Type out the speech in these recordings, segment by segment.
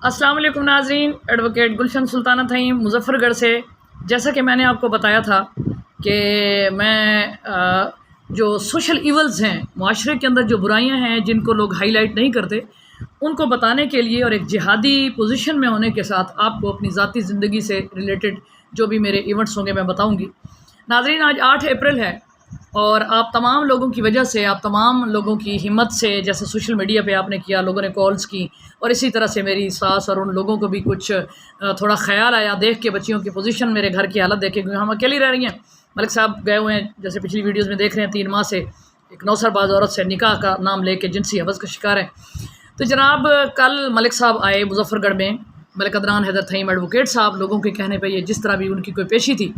السلام علیکم ناظرین، ایڈوکیٹ گلشن سلطانہ تھیں مظفر گڑھ سے۔ جیسا کہ میں نے آپ کو بتایا تھا کہ میں جو سوشل ایولز ہیں، معاشرے کے اندر جو برائیاں ہیں جن کو لوگ ہائی لائٹ نہیں کرتے، ان کو بتانے کے لیے اور ایک جہادی پوزیشن میں ہونے کے ساتھ آپ کو اپنی ذاتی زندگی سے ریلیٹڈ جو بھی میرے ایونٹس ہوں گے میں بتاؤں گی۔ ناظرین، آج 8 اپریل ہے اور آپ تمام لوگوں کی وجہ سے، آپ تمام لوگوں کی ہمت سے، جیسے سوشل میڈیا پہ آپ نے کیا، لوگوں نے کالز کی، اور اسی طرح سے میری ساس اور ان لوگوں کو بھی کچھ تھوڑا خیال آیا دیکھ کے بچیوں کی پوزیشن، میرے گھر کی حالت دیکھ کے، کیونکہ ہم اکیلی رہ رہی ہیں۔ ملک صاحب گئے ہوئے ہیں، جیسے پچھلی ویڈیوز میں دیکھ رہے ہیں، 3 ماہ سے ایک 9 سال بعد عورت سے نکاح کا نام لے کے جنسی حوث کا شکار ہے۔ تو جناب کل ملک صاحب آئے مظفر گڑھ میں، ملک عدنان حیدر تھیم ایڈوکیٹ صاحب، لوگوں کے کہنے پہ یہ جس طرح بھی ان کی کوئی پیشی تھی،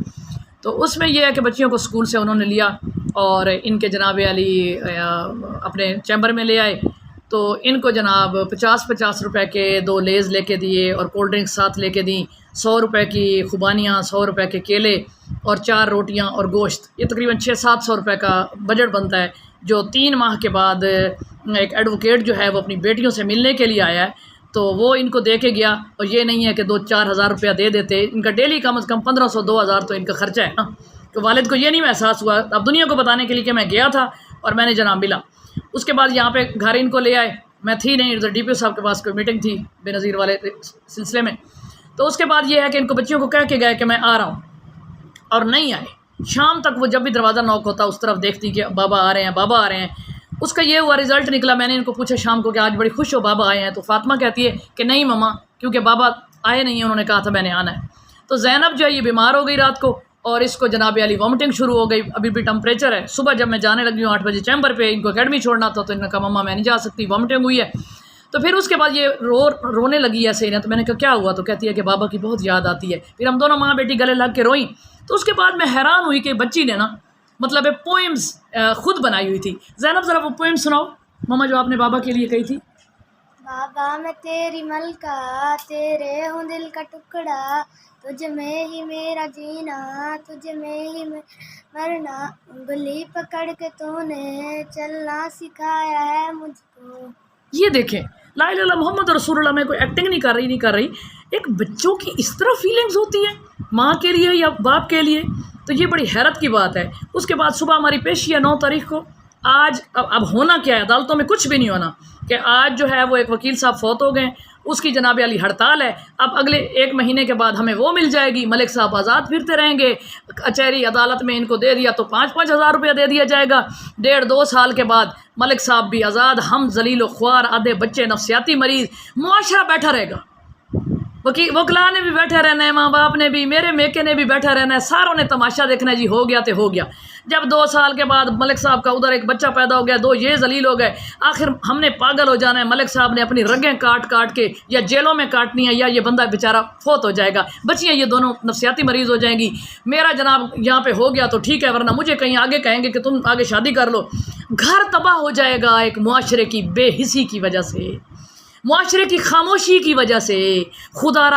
تو اس میں یہ ہے کہ بچیوں کو اسکول سے انہوں نے لیا اور ان کے جناب علی اپنے چیمبر میں لے آئے، تو ان کو جناب 50 روپے کے 2 لیز لے کے دیے اور کولڈ ڈرنکس ساتھ لے کے دیں، 100 روپے کی خوبانیاں، 100 روپے کے کیلے اور 4 روٹیاں اور گوشت۔ یہ تقریباً 600-700 روپے کا بجٹ بنتا ہے، جو 3 ماہ کے بعد ایک ایڈوکیٹ جو ہے وہ اپنی بیٹیوں سے ملنے کے لیے آیا ہے، تو وہ ان کو دے کے گیا۔ اور یہ نہیں ہے کہ 2-4 ہزار روپیہ دے دیتے، ان کا ڈیلی کم از کم 1500-2000 تو ان کا خرچہ ہے نا۔ تو والد کو یہ نہیں احساس ہوا، اب دنیا کو بتانے کے لیے کہ میں گیا تھا اور میں نے جناب ملا۔ اس کے بعد یہاں پہ گھر ان کو لے آئے، میں تھی نہیں، ادھر ڈی پی او صاحب کے پاس کوئی میٹنگ تھی بے نظیر والے سلسلے میں۔ تو اس کے بعد یہ ہے کہ ان کو بچیوں کو کہہ کے گئے کہ میں آ رہا ہوں، اور نہیں آئے۔ شام تک وہ جب بھی دروازہ نوک ہوتا اس طرف دیکھتی کہ بابا آ رہے ہیں، بابا آ رہے ہیں۔ اس کا یہ ہوا رزلٹ نکلا، میں نے ان کو پوچھا شام کو کہ آج بڑی خوش ہو بابا آئے ہیں، تو فاطمہ کہتی ہے کہ نہیں مما، کیونکہ بابا آئے نہیں ہیں، انہوں نے کہا تھا میں نے آنا ہے۔ تو زینب جو ہے یہ بیمار ہو گئی رات کو، اور اس کو جناب علی وامٹنگ شروع ہو گئی، ابھی بھی ٹمپریچر ہے۔ صبح جب میں جانے لگی ہوں 8 بجے چیمبر پہ، ان کو اکیڈمی چھوڑنا تھا، تو انہوں نے کہا مما میں نہیں جا سکتی، وامٹنگ ہوئی ہے۔ تو پھر اس کے بعد یہ رونے لگی ایسے ہی نا، تو میں نے کہا کیا ہوا؟ تو کہتی ہے کہ بابا کی بہت یاد آتی ہے۔ پھر ہم دونوں ماں بیٹی گلے لگ کے روئیں۔ تو اس کے بعد میں حیران ہوئی کہ بچی نے نا مطلب پوئمز خود بنائی ہوئی تھی۔ زینب ذرا وہ پوئم سناؤ مما جو آپ نے بابا کے لیے کہی تھی۔ بابا میں تیری ملکہ، تیرے ہوں دل کا ٹکڑا، تجھ میں ہی میرا جینا، تجھ میں ہی مرنا، انگلی پکڑ کے تو نے چلنا سکھایا ہے مجھ کو۔ یہ دیکھیں، لا الہ الا محمد رسول اللہ، میں کوئی ایکٹنگ نہیں کر رہی، ایک بچوں کی اس طرح فیلنگز ہوتی ہیں ماں کے لیے یا باپ کے لیے، تو یہ بڑی حیرت کی بات ہے۔ اس کے بعد صبح ہماری پیشی ہے 9 تاریخ کو۔ آج اب ہونا کیا ہے، عدالتوں میں کچھ بھی نہیں ہونا، کہ آج جو ہے وہ ایک وکیل صاحب فوت ہو گئے، اس کی جناب علی ہڑتال ہے۔ اب اگلے 1 مہینے کے بعد ہمیں وہ مل جائے گی، ملک صاحب آزاد پھرتے رہیں گے۔ کچہری عدالت میں ان کو دے دیا تو 5-5 ہزار روپیہ دے دیا جائے گا۔ 1.5-2 سال کے بعد ملک صاحب بھی آزاد، ہم ذلیل و خوار، آدھے بچے نفسیاتی مریض، معاشرہ بیٹھا رہے گا۔ وکلا نے بھی بیٹھے رہنا ہے، ماں باپ نے بھی، میرے میکے نے بھی بیٹھا رہنا ہے، ساروں نے تماشا دیکھنا ہے جی، ہو گیا تو ہو گیا۔ جب 2 سال کے بعد ملک صاحب کا ادھر ایک بچہ پیدا ہو گیا، 2 یہ ذلیل ہو گئے، آخر ہم نے پاگل ہو جانا ہے، ملک صاحب نے اپنی رگیں کاٹ کے یا جیلوں میں کاٹنی ہے، یا یہ بندہ بیچارہ فوت ہو جائے گا، بچیاں یہ دونوں نفسیاتی مریض ہو جائیں گی۔ میرا جناب یہاں پہ ہو گیا تو ٹھیک ہے، ورنہ مجھے کہیں آگے کہیں گے کہ تم آگے شادی کر لو۔ گھر تباہ ہو جائے گا ایک معاشرے کی بے حسی کی وجہ سے، معاشرے کی خاموشی کی وجہ سے۔ خدا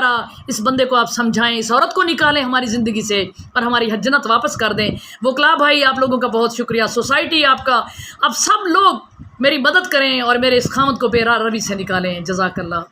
را اس بندے کو آپ سمجھائیں، اس عورت کو نکالیں ہماری زندگی سے اور ہماری جنت واپس کر دیں۔ وکلا بھائی آپ لوگوں کا بہت شکریہ، سوسائٹی آپ کا، اب سب لوگ میری مدد کریں اور میرے اس خامد کو بے روی سے نکالیں۔ جزاک اللہ۔